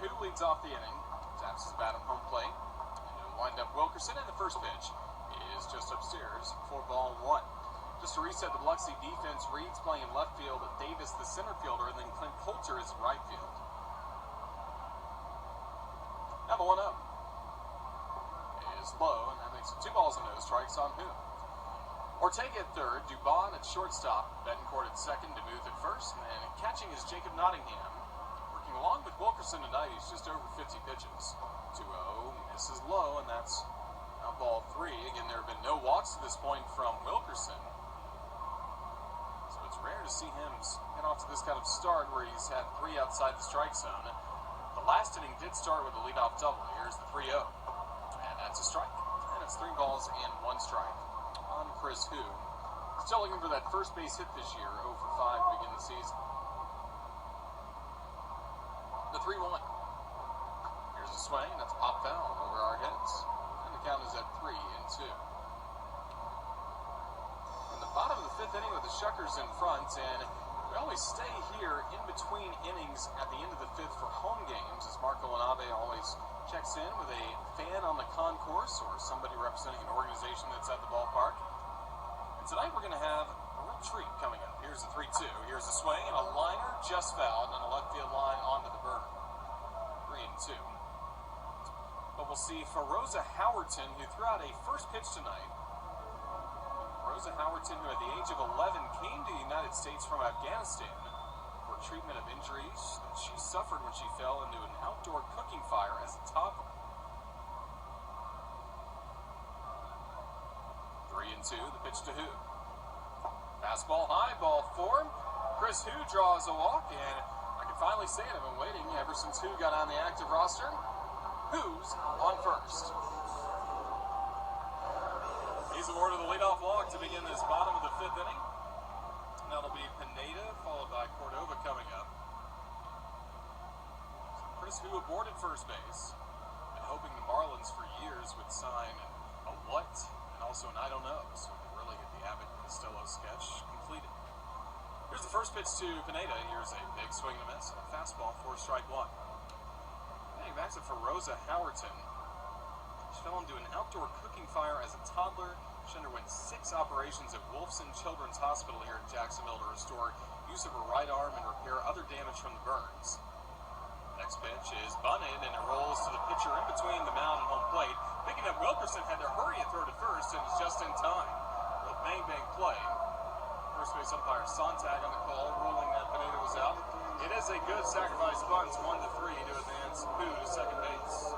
Who leads off the inning, taps his bat on home plate, and it'll wind up Wilkerson, and the first pitch is just upstairs for ball one. Just to reset, the Biloxi defense, Reed's playing in left field, Davis the center fielder, and then Clint Coulter is in right field. Now the 1-0 is low, and that makes it 2 balls and no strikes on Who. Ortega at third, Dubon at shortstop, Betancourt at second, DeMuth at first, and catching is Jacob Nottingham. Working along with Wilkerson tonight, he's just over 50 pitches. 2-0, misses low, and that's now ball 3. Again, there have been no walks to this point from Wilkerson. So it's rare to see him get off to this kind of start where he's had 3 outside the strike zone. The last inning did start with a leadoff double. Here's the 3-0. And that's a strike. And it's 3 balls and 1 strike on Chris Who. Still looking for that first base hit this year, 0 for 5 to begin the season. The 3-1. Here's a swing. That's a pop foul over our heads. And the count is at 3-2. In the bottom of the 5th inning with the Shuckers in front, and we always stay here in between innings at the end of the 5th for home games, as Marco Inabe always checks in with a fan on the concourse or somebody representing an organization that's at the ballpark. And tonight we're going to have a real treat coming up. Here's the 3-2. Here's a swing and a liner just fouled on a left field line onto the berm. 3-2. But we'll see Feroza Howerton, who threw out a first pitch tonight. Feroza Howerton, who at the age of 11 came to the United States from Afghanistan for treatment of injuries that she suffered when she fell into an outdoor cooking fire as a toddler. 3-2, the pitch to Who. Fastball high, ball 4. Chris Who draws a walk, and I can finally say it. I've been waiting ever since Who got on the active roster. Who's on first? He's awarded the leadoff walk to begin this bottom of the 5th inning. That'll be Pineda, followed by Cordova coming up. So Chris Who aboarded first base. Been hoping the Marlins for years would sign a what and also an I don't know, so we can really get the Abbott and Costello sketch completed. Here's the first pitch to Pineda. Here's a big swing and a miss. A fastball for strike 1. Heading back to Feroza Howerton. She fell into an outdoor cooking fire as a toddler. She underwent 6 operations at Wolfson Children's Hospital here in Jacksonville to restore use of her right arm and repair other damage from the burns. Next pitch is bunted, and it rolls to the pitcher in between the mound and home plate. Picking up Wilkerson had to hurry and throw to first, and it's just in time. A bang-bang play. First base umpire Sontag on the call, ruling that Pineda was out. It is a good sacrifice bunt, 1-3 to advance Who to second base.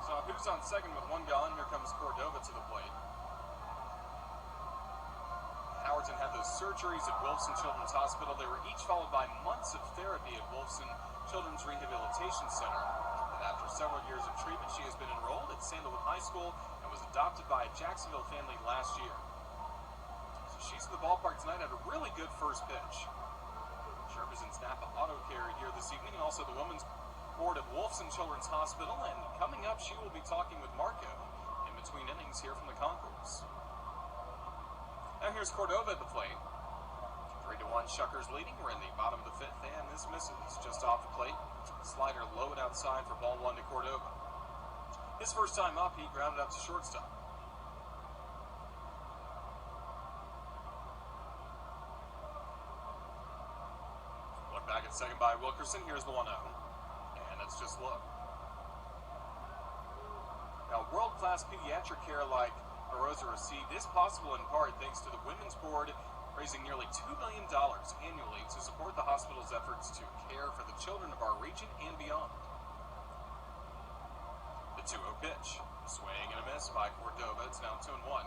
So Who's on second with 1 gone. Here comes Cordova to the plate. Howerton had those surgeries at Wolfson Children's Hospital. They were each followed by months of therapy at Wolfson Children's Rehabilitation Center. And after several years of treatment, she has been enrolled at Sandalwood High School and was adopted by a Jacksonville family last year. So she's in the ballpark tonight at a really good first pitch. She represents Napa Auto Care here this evening, and also the women's board at Wolfson Children's Hospital. And coming up, she will be talking with Marco in between innings here from the concourse. Now here's Cordova at the plate. 3-1, Shuckers leading. We're in the bottom of the 5th, and this misses just off the plate. Slider low and outside for ball 1 to Cordova. His first time up, he grounded up to shortstop. Look back at second by Wilkerson. Here's the 1-0. And that's just low. Now, world-class pediatric care like Feroza received is possible in part thanks to the Women's Board raising nearly $2 million annually to support the hospital's efforts to care for the children of our region and beyond. The 2-0 pitch. Swing and a miss by Cordova. It's now 2-1.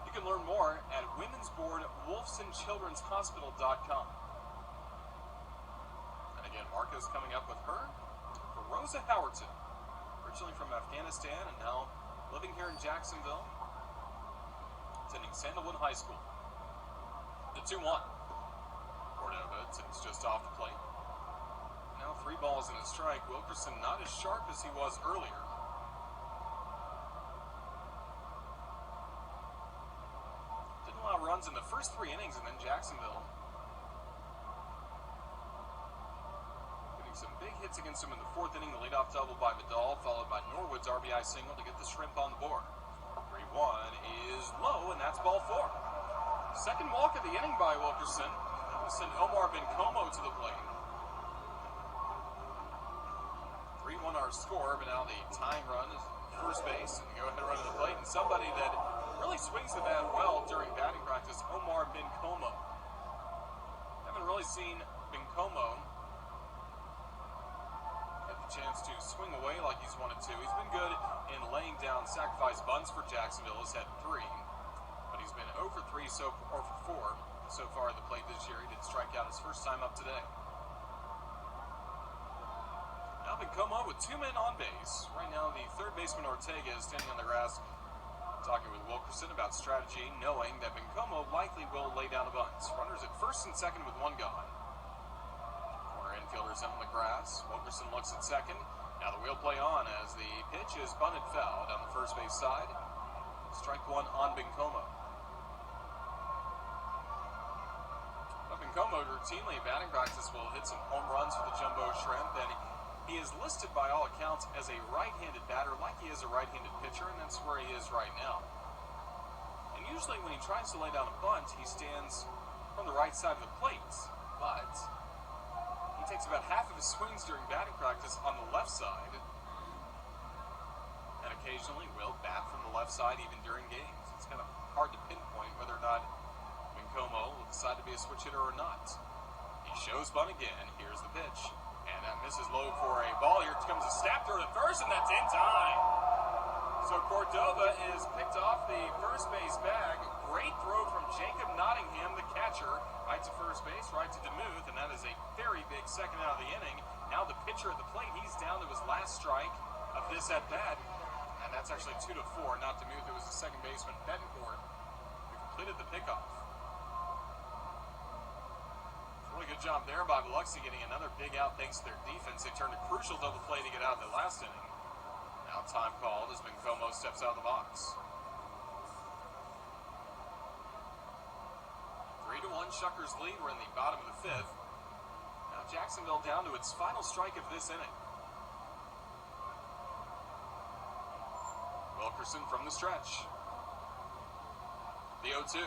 You can learn more at Women's Board WolfsonChildren'sHospital.com. And again, Marco's coming up with her. Feroza Howerton, originally from Afghanistan and now living here in Jacksonville, attending Sandalwood High School. The 2-1. Cordova takes just off the plate. Now 3 balls and a strike. Wilkerson not as sharp as he was earlier. Didn't allow runs in the first 3 innings, and then Jacksonville getting Some big hits against him in the fourth inning. The leadoff double by Vidal, followed by Norwood's RBI single to get the Shrimp on the board. 3-1 is low, and that's ball 4. Second walk of the inning by Wilkerson. That will send Omar Bencomo to the plate. 3-1 our score, but now the tying run is first base, and go ahead and run to the plate. And somebody that really swings the bat well during batting practice, Omar Bencomo. Haven't really seen Bencomo get the chance to swing away like he's wanted to. He's been good in laying down sacrifice bunts for Jacksonville. He's had 3, but he's been 0 for 3 or for 4 so far at the plate this year. He did strike out his first time up today. Now Bencomo with 2 men on base. Right now the third baseman Ortega is standing on the grass talking with Wilkerson about strategy, knowing that Bencomo likely will lay down a bunt. Runners at first and second with 1 gone. Corner infielders in on the grass. Wilkerson looks at second. Now the wheel play on as the pitch is bunted foul down the first base side. Strike 1 on Bencomo. Bencomo routinely in batting practice will hit some home runs for the Jumbo Shrimp, and he is listed by all accounts as a right-handed batter, like he is a right-handed pitcher, and that's where he is right now. And usually when he tries to lay down a bunt, he stands from the right side of the plate, but he takes about half of his swings during batting practice on the left side, and occasionally will bat from the left side even during games. It's kind of hard to pinpoint whether or not Bencomo will decide to be a switch hitter or not. He shows bunt again. Here's the pitch. And that misses low for a ball. Here comes a snap throw to first, and that's in time. So Cordova is picked off the first base bag. Great throw from Jacob Nottingham, the catcher, right to first base, right to DeMuth, and that is a very big second out of the inning. Now the pitcher at the plate, he's down to his last strike of this at bat, and that's actually 2-4, not DeMuth. It was the second baseman, Betancourt, who completed the pickoff. Really good job there by Biloxi getting another big out thanks to their defense. They turned a crucial double play to get out of the last inning. Now time called as Bencomo steps out of the box. 3-1 Shuckers lead. We're in the bottom of the 5th. Now Jacksonville down to its final strike of this inning. Wilkerson from the stretch. The 0-2.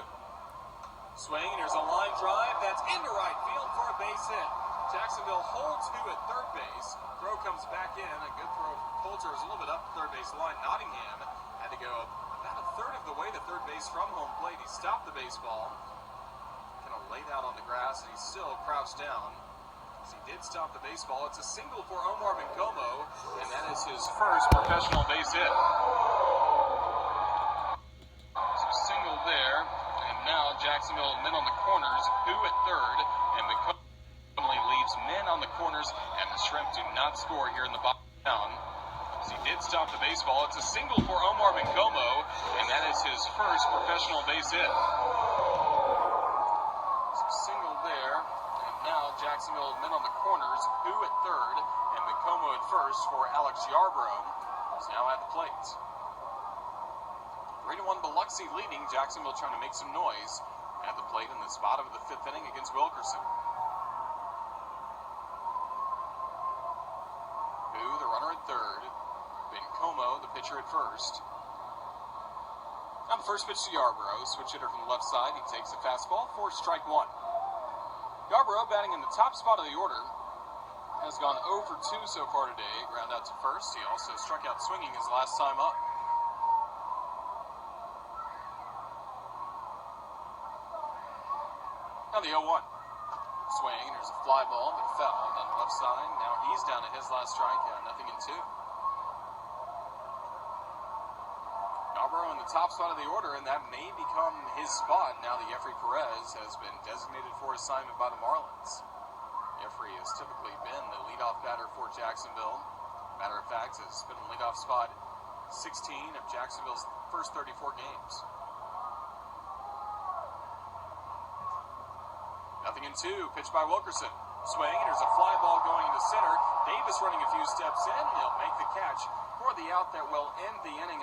Swing, and there's a line drive that's into right field for a base hit. Jacksonville holds 2 at third base. Throw comes back in. A good throw from Coulter is a little bit up the third base line. Nottingham had to go about a third of the way to third base from home plate. He stopped the baseball. Kind of laid out on the grass, and he's still crouched down. As he did stop the baseball. It's a single for Omar Bencomo, and that is his first professional base hit. So single there. Now Jacksonville men on the corners, who at third, and Bencomo leaves men on the corners, and the Shrimp do not score here in the bottom down. As he did stop the baseball, it's a single for Omar Bencomo, and that is his first professional base hit. So single there, and now Jacksonville men on the corners, who at third, and Bencomo at first for Alex Yarbrough, who's now at the plate. 3-1 Biloxi leading. Jacksonville trying to make some noise at the plate in this bottom of the 5th inning against Wilkerson. Who, the runner at third. Bencomo, the pitcher at first. On the first pitch to Yarbrough, switch hitter from the left side. He takes a fastball for strike 1. Yarbrough, batting in the top spot of the order, has gone 0 for 2 so far today. Ground out to first. He also struck out swinging his last time up. Now the 0-1. Swing, there's a fly ball, but foul on the left side. Now he's down to his last strike, 0-2. Yarbrough in the top spot of the order, and that may become his spot now that Jeffrey Perez has been designated for assignment by the Marlins. Jeffrey has typically been the leadoff batter for Jacksonville. Matter of fact, has been in the leadoff spot 16 of Jacksonville's first 34 games. 0-2, pitch by Wilkerson. Swing, and there's a fly ball going into center. Davis running a few steps in. He'll make the catch for the out that will end the inning.